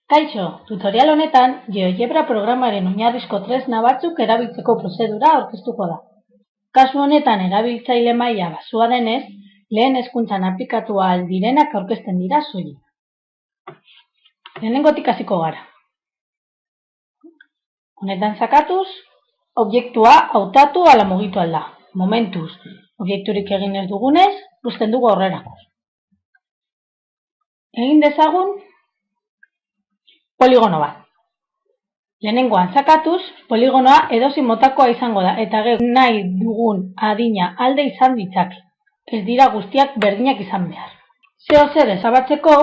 Kaixo, tutorial honetan GeoGebra programaren oinarrizko tresna batzuk erabiltzeko prozedura aurkeztuko da. Kasu honetan erabiltzaile maila baxua denez, lehen hezkuntzan aplikatu ahal direnak aurkezten dira soilik. Lehenengotik hasiko gara. Honetan sakatuz, objektua hautatu ala mugitu alda. Momentuz, objekturik egin ez dugunez, uzten dugu aurrerako. Egin dezagun poligono bat. Lehenengoan sakatuz, poligonoa edozein motakoa izango da eta gero nahi dugun adina alde izan ditzake. Ez dira guztiak berdinak izan behar. Zeo zer ezabatzeko,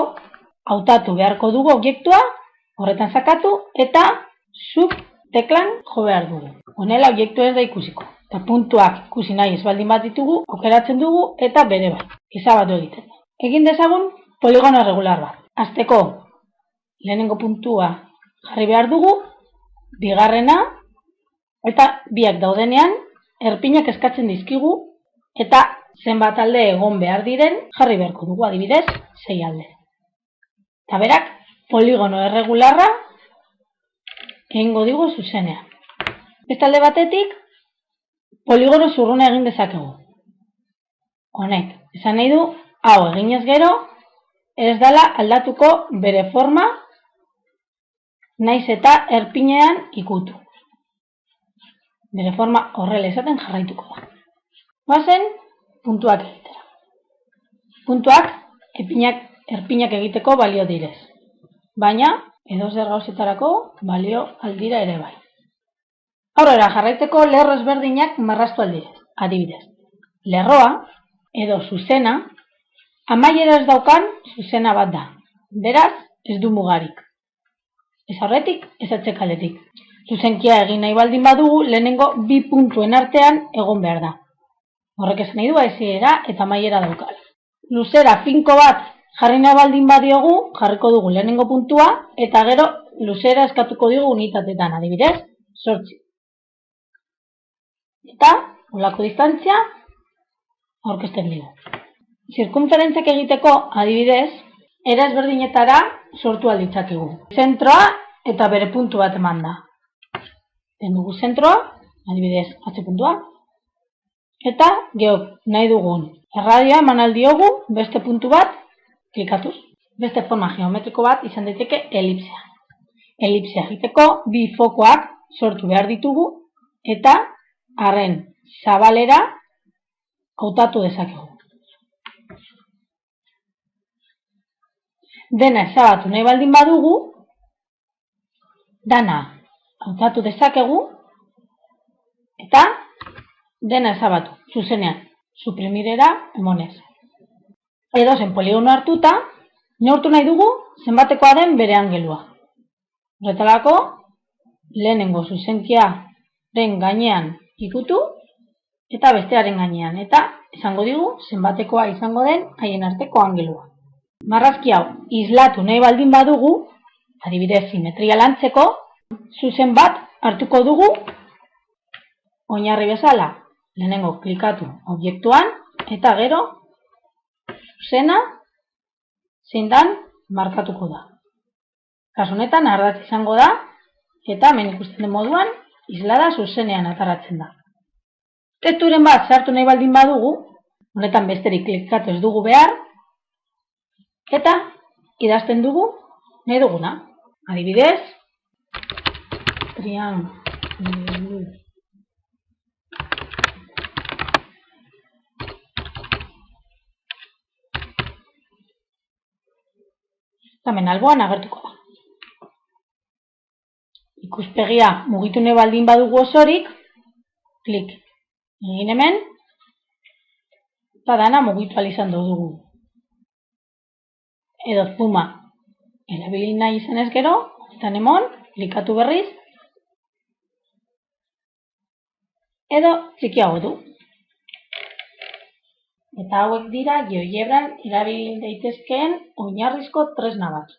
hautatu beharko dugu objektua, horretan sakatu eta sub teklan jo behar dugu. Honela objektua ez da ikusiko. Eta puntuak ikusi nahi ez baldin bat ditugu, aukeratzen dugu eta bere bai. Ezabatu egiten. Egin dezagun poligono regular bat. Hasteko lehenengo puntua jarri behar dugu, bigarrena, eta biak daudenean, erpinak eskatzen dizkigu, eta zenbat alde egon behar diren, jarri beharko dugu, adibidez, 6 alde. Eta berak, poligono erregularra egingo digu zuzenean. Beste alde batetik, poligono zurruna egin dezakegu. Honek, esan nahi du, hau eginez gero, ez dela aldatuko bere forma, naiz eta erpinean ikutu. Bere forma horrela esaten jarraituko da. Bazen, puntuak egitera. Puntuak erpinak egiteko balio direz. Baina, edozer gauzetarako balio aldira ere bai. Aurrera jarraitzeko lerro ezberdinak marraztu aldirez. Adibidez, lerroa edo zuzena, amaiera ez daukan zuzena bat da. Beraz, ez du mugarik. Ez aurretik, ez atzekaletik. Zuzenkia egin nahi baldin badugu, lehenengo bi puntuen artean egon behar da. Horrek esan nahi du hasiera eta amaiera daukala. Luzera finko bat jarri nahi baldin badiogu, jarriko dugu lehenengo puntua, eta gero luzera eskatuko digu unitatetan, adibidez, 8. Eta, holako distantzia, aurkezten dugu. Zirkunferentziak egiteko, adibidez, era ezberdinetara sortu alditzakegu. Zentroa eta bere puntu bat eman da. Den dugu zentroa, adibidez, H puntua, eta geok nahi dugun erradioa eman aldiogu beste puntu bat klikatuz. Beste forma geometriko bat izan daiteke elipsea. Elipsea egiteko bi fokoak sortu behar ditugu eta harren zabalera hautatu dezakegu. Dena ezabatu nahi baldin badugu, dana hautatu dezakegu, eta dena ezabatu, zuzenean, suprimirera emonez. Edozen poligono hartuta, neurtu nahi dugu zenbatekoa den bere angelua. Horretarako, lehenengo zuzenkiaren gainean ikutu, eta bestearen gainean, eta esango digu zenbatekoa izango den haien arteko angelua. Marrazki hau islatu nahi baldin badugu, adibidez simetria lantzeko, zuzen bat hartuko dugu oinarri bezala. Lehenengo klikatu objektuan eta gero zuzena zein dan markatuko da. Kasu honetan ardatz izango da eta hemen ikusten den moduan islada zuzenean ateratzen da. Testuren bat sartu nahi baldin badugu, honetan besterik klikatu ez dugu behar, eta idazten dugu nahi duguna. Adibidez, triangelu. Hemen alboan agertuko da. Ikuspegia mugitu nahi baldin badugu osorik, klik egin hemen, eta dana mugitu ahal izan dugu. Edo zuma erabili nahi izanez gero, eta emon, klikatu berriz, edo txikiago du. Eta hauek dira GeoGebran erabili daitezkeen oinarrizko tresna bat.